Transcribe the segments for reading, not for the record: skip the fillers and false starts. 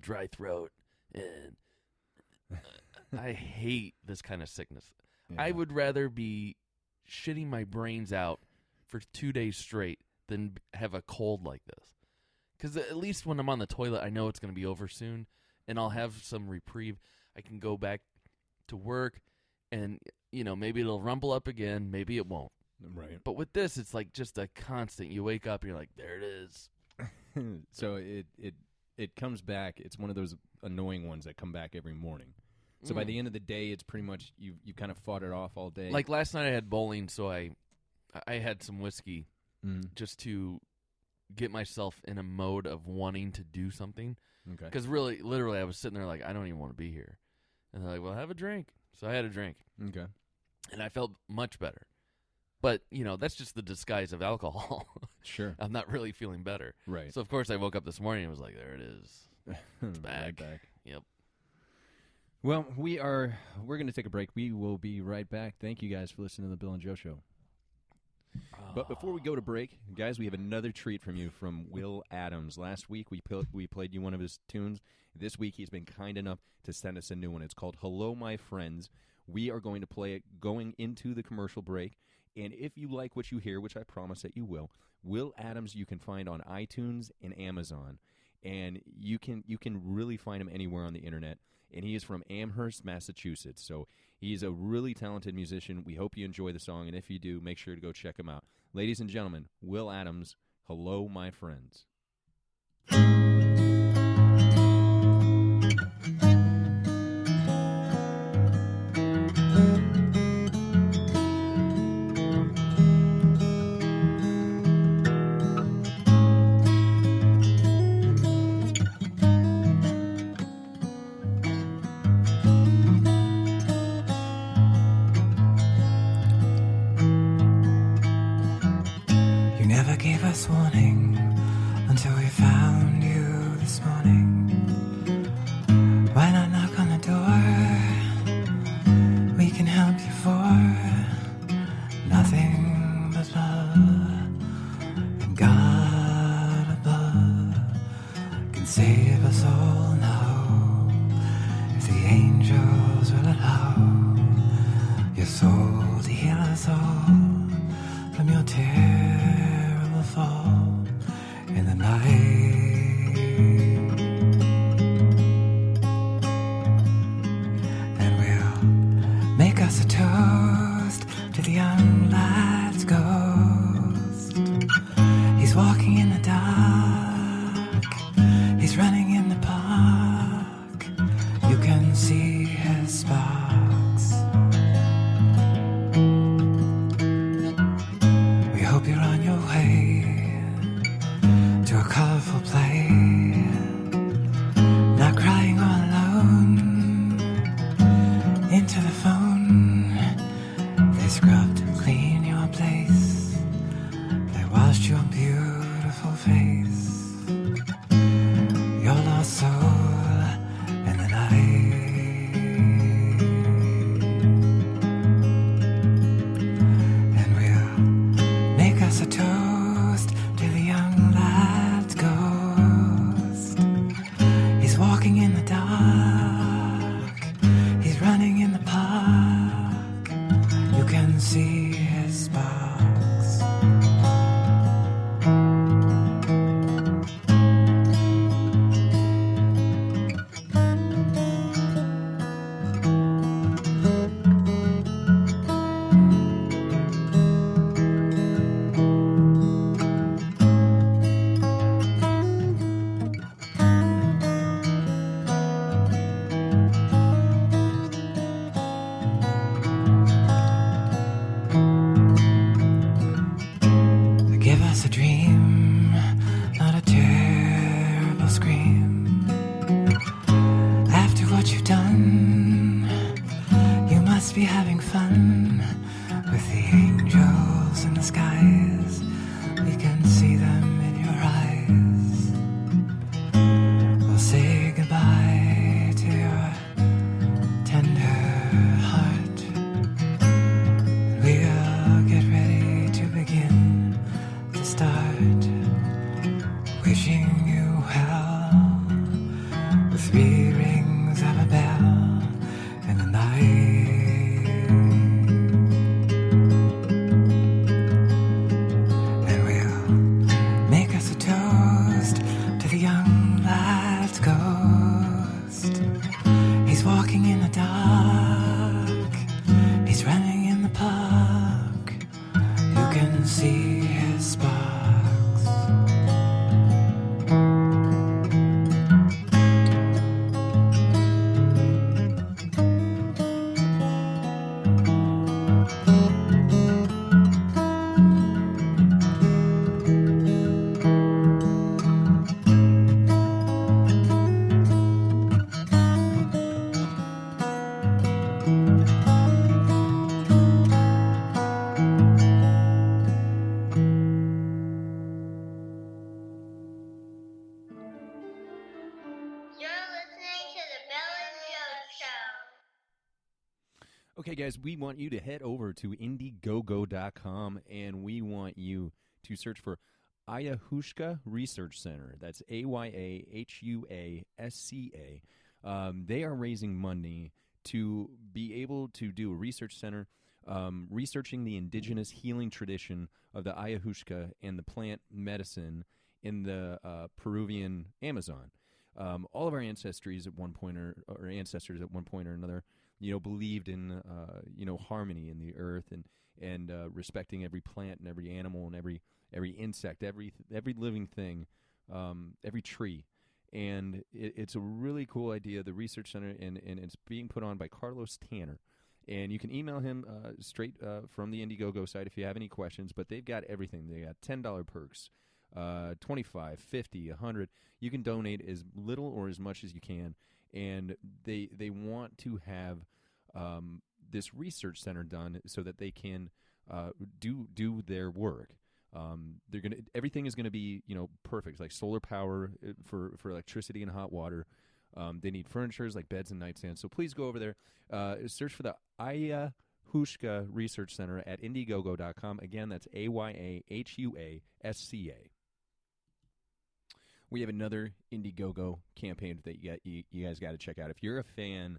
dry throat, and I hate this kind of sickness. Yeah. I would rather be shitting my brains out for 2 days straight than have a cold like this. Because at least when I'm on the toilet, I know it's going to be over soon, and I'll have some reprieve. I can go back to work, and maybe it'll rumble up again, maybe it won't. Right. But with this, it's like just a constant. You wake up, and you're like, there it is. So it comes back. It's one of those annoying ones that come back every morning. So by the end of the day, it's pretty much you kind of fought it off all day. Like last night I had bowling, so I had some whiskey just to get myself in a mode of wanting to do something. Okay. Because literally, I was sitting there like, I don't even want to be here. And they're like, well, have a drink. So I had a drink. Okay. And I felt much better. But, that's just the disguise of alcohol. Sure. I'm not really feeling better. Right. So, of course, I woke up this morning and was like, there it is. It's back. Right back. Yep. Well, we're going to take a break. We will be right back. Thank you guys for listening to the Bill and Joe Show. But before we go to break, guys, we have another treat from you from Will Adams. Last week, we played you one of his tunes. This week, he's been kind enough to send us a new one. It's called Hello, My Friends. We are going to play it going into the commercial break. And if you like what you hear, which I promise that you Will Adams you can find on iTunes and Amazon. And you can really find him anywhere on the internet. And he is from Amherst, Massachusetts. So he's a really talented musician. We hope you enjoy the song, and if you do, make sure to go check him out. Ladies and gentlemen, Will Adams, Hello, My Friends. Gave us warning until we found you this morning. Why not knock on the door? We can help you for nothing but love. And God above can save us all now if the angels will allow your soul to heal us all from your terrible fall in the night. And we'll make us a toast to the young lad's ghost. He's walking in the dark, he's running in the park. You can see his sparks. We hope you're on your way to a colorful play, not crying all alone. Into the phone, they scrubbed clean your place, they washed your beautiful face, your lost soul in the night. And we'll make us a toast to the young lad's ghost. He's walking in the dark, he's running in the park. You can see his sparks. Give us a dream, not a terrible scream. After what you've done, you must be having fun with the angels in the skies. We can see them in your eyes. We'll say goodbye to your tender heart. We'll get ready to begin to start wishing you well child's ghost. He's walking in the dark. He's running in the park. You can see his sparks. You're listening to the Bill and Joe Show. Okay, guys, we want you to head over to Indiegogo.com, and we want you to search for Ayahuasca Research Center. That's AYAHUASCA. They are raising money to be able to do a research center researching the indigenous healing tradition of the ayahuasca and the plant medicine in the Peruvian Amazon. All of our ancestors at one point or another, believed in harmony in the earth and respecting every plant and every animal and every insect, every living thing, every tree. And it's a really cool idea, the research center, and it's being put on by Carlos Tanner. And you can email him straight from the Indiegogo site if you have any questions. But they've got everything. They got $10 perks, $25, $50, $100. You can donate as little or as much as you can. And they want to have this research center done so that they can do their work. Everything is gonna be perfect, like solar power for electricity and hot water. They need furnitures like beds and nightstands. So please go over there, search for the Ayahuasca Research Center at Indiegogo.com. Again, that's AYAHUASCA. We have another Indiegogo campaign that you guys got to check out. If you're a fan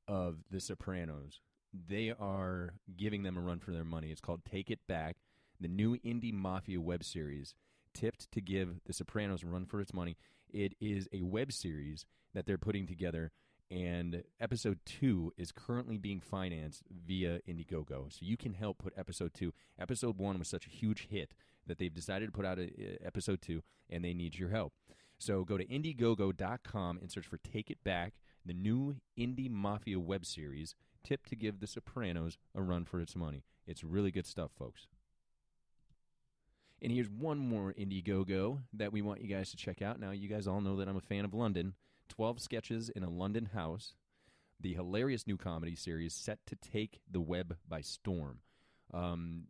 of The Sopranos, they are giving them a run for their money. It's called Take It Back, the new indie mafia web series tipped to give The Sopranos a run for its money. It is a web series that they're putting together, and episode 2 is currently being financed via Indiegogo. So you can help put episode 2. Episode 1 was such a huge hit that they've decided to put out episode 2, and they need your help. So go to Indiegogo.com and search for Take It Back, the new indie mafia web series tipped to give The Sopranos a run for its money. It's really good stuff, folks. And here's one more Indiegogo that we want you guys to check out. Now, you guys all know that I'm a fan of London. 12 Sketches in a London House, the hilarious new comedy series set to take the web by storm.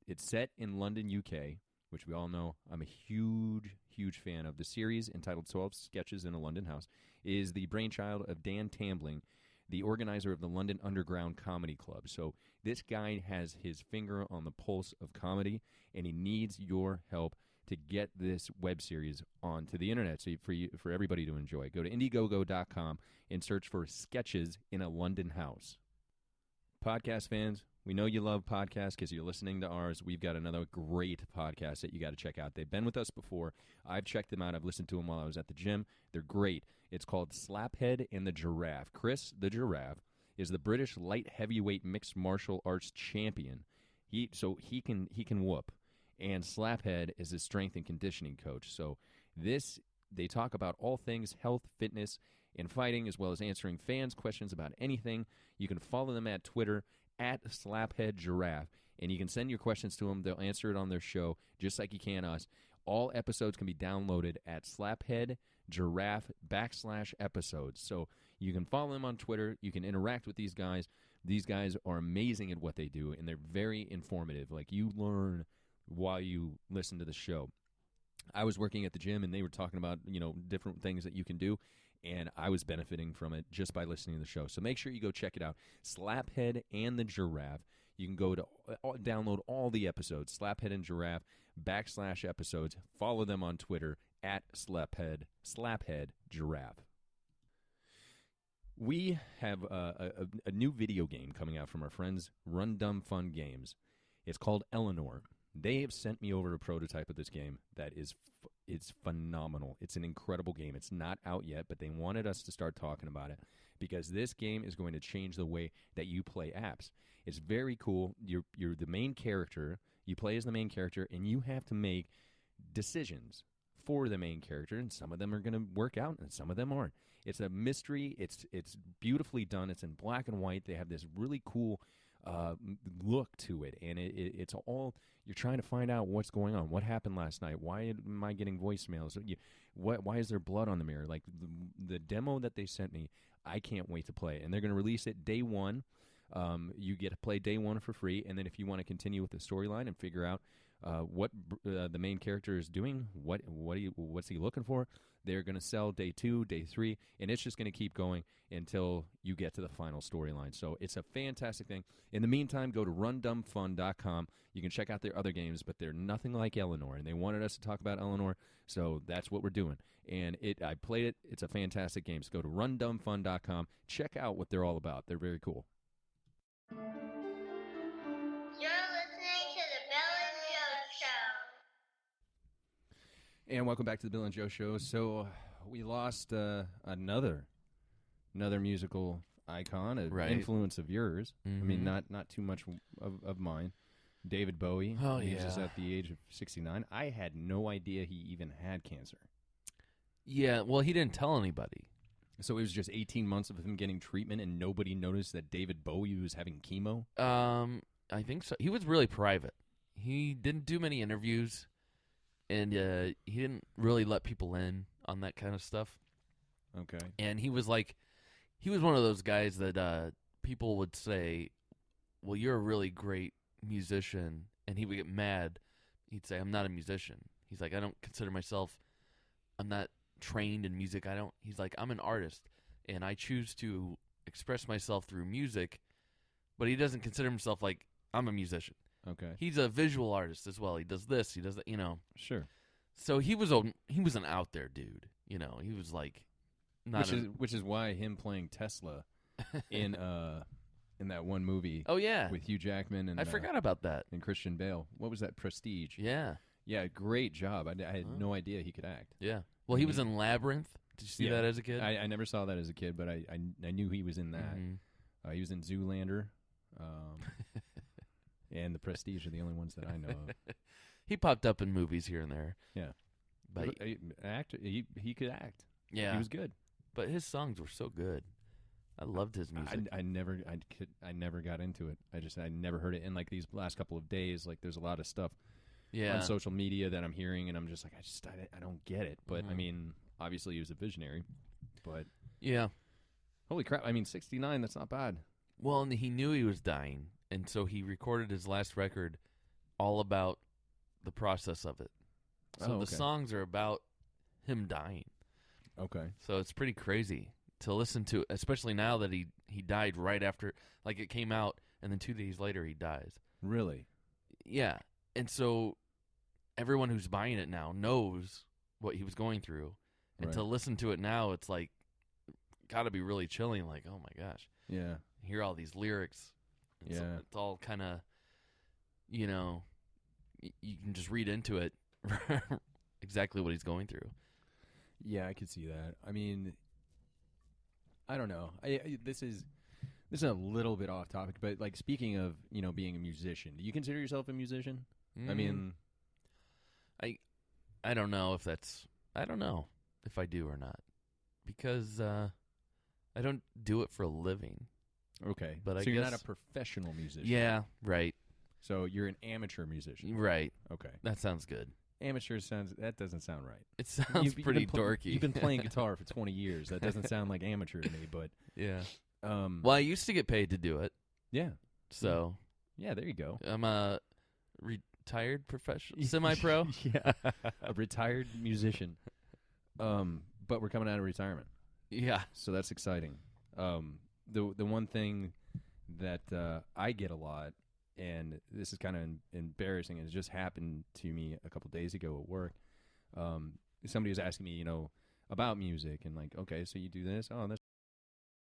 It's set in London, UK, which we all know I'm a huge, huge fan of. The series, entitled 12 Sketches in a London House, is the brainchild of Dan Tambling, the organizer of the London Underground Comedy Club. So this guy has his finger on the pulse of comedy, and he needs your help to get this web series onto the internet for everybody to enjoy. Go to Indiegogo.com and search for Sketches in a London House. Podcast fans, we know you love podcasts because you're listening to ours. We've got another great podcast that you got to check out. They've been with us before. I've checked them out. I've listened to them while I was at the gym. They're great. It's called Slaphead and the Giraffe. Chris, the Giraffe, is the British light heavyweight mixed martial arts champion. He can whoop. And Slaphead is his strength and conditioning coach. So they talk about all things health, fitness, and fighting, as well as answering fans' questions about anything. You can follow them at Twitter, at SlapheadGiraffe, and you can send your questions to them. They'll answer it on their show, just like you can us. All episodes can be downloaded at SlapheadGiraffe.com/episodes. So you can follow them on Twitter. You can interact with these guys. These guys are amazing at what they do, and they're very informative. Like, you learn while you listen to the show. I was working at the gym, and they were talking about, different things that you can do, and I was benefiting from it just by listening to the show. So make sure you go check it out. Slaphead and the Giraffe. You can go to download all the episodes, Slaphead and Giraffe /episodes. Follow them on Twitter at Slaphead Giraffe. We have a new video game coming out from our friends Run Dumb Fun Games. It's called Eleanor. They have sent me over a prototype of this game that is it's phenomenal. It's an incredible game. It's not out yet, but they wanted us to start talking about it because this game is going to change the way that you play apps. It's very cool. You're the main character. You play as the main character, and you have to make decisions for the main character, and some of them are going to work out, and some of them aren't. It's a mystery. It's beautifully done. It's in black and white. They have this really cool look to it, and it's all you're trying to find out what's going on. What happened last night? Why am I getting voicemails? Why is there blood on the mirror? Like the demo that they sent me, I can't wait to play. And they're going to release it day one. You get to play day one for free, and then if you want to continue with the storyline and figure out what the main character is doing, what's he looking for, they're going to sell day 2, day 3, and it's just going to keep going until you get to the final storyline. So it's a fantastic thing. In the meantime, go to rundumbfun.com. You can check out their other games, but they're nothing like Eleanor, and they wanted us to talk about Eleanor, so that's what we're doing. And I played it. It's a fantastic game. So go to rundumbfun.com. Check out what they're all about. They're very cool. You're listening to the Bill and Joe Show. And welcome back to the Bill and Joe Show. So we lost another musical icon, an Right. influence of yours. Mhm. I mean, not too much of mine. David Bowie. Oh, He was just yeah. at the age of 69. I had no idea he even had cancer. Yeah, well, he didn't tell anybody. So it was just 18 months of him getting treatment, and nobody noticed that David Bowie was having chemo? I think so. He was really private. He didn't do many interviews, and he didn't really let people in on that kind of stuff. Okay. And he was one of those guys that people would say, well, you're a really great musician. And he would get mad. He'd say, I'm not a musician. He's like, I don't consider myself, I'm not trained in music. He's like, I'm an artist, and I choose to express myself through music, but he doesn't consider himself like, I'm a musician. Okay. He's a visual artist as well. He does this, he does that, Sure. So he was an out there dude. He was like, not Which is why him playing Tesla in that one movie. Oh yeah, With Hugh Jackman and I forgot about that. and Christian Bale. What was that? Prestige. Yeah, Yeah, great job. I had no idea he could act. yeah. Well, he was in Labyrinth. Did you see Yeah. that as a kid? I never saw that as a kid, but I knew he was in that. Mhm. He was in Zoolander, and The Prestige are the only ones that I know of. He popped up in movies here and there. Yeah, But he could act. yeah, He was good. but his songs were so good. I loved his music. I never got into it. I never heard it. And like these last couple of days, like there's a lot of stuff yeah, on social media that I'm hearing, and I'm just like, I don't get it. But I Mhm. mean, obviously he was a visionary. But yeah. holy crap! I mean, 69. That's not bad. Well, and he knew he was dying, and so he recorded his last record all about the process of it. So Oh, the okay. songs are about him dying. Okay. So it's pretty crazy to listen to, especially now that he died right after, like it came out, and then 2 days later he dies. Really? Yeah, and so everyone who's buying it now knows what he was going through, and Right. to listen to it now, it's like got to be really chilling. Like, oh my gosh, Yeah. hear all these lyrics. And so Yeah. it's all kind of, you can just read into it exactly what he's going through. Yeah, I could see that. I mean, I don't know. This is a little bit off topic, but like speaking of being a musician, do you consider yourself a musician? I mean, I don't know if I don't know if I do or not, because I don't do it for a living. okay, But I so you're not guess- a professional musician. Yeah, right, So you're an amateur musician. right. Okay. That sounds good. Amateur that doesn't sound right. It sounds You've pretty been pl- dorky. You've been playing guitar for 20 years. That doesn't sound like amateur to me, but Yeah. Well, I used to get paid to do it, yeah. so Yeah, there you go. I'm a retired professional, semi-pro. Yeah. A retired musician. But we're coming out of retirement. Yeah. So that's exciting. The one thing that I get a lot, and this is kind of embarrassing, and it just happened to me a couple days ago at work. Somebody was asking me, about music, and like, okay, so you do this? Oh, that's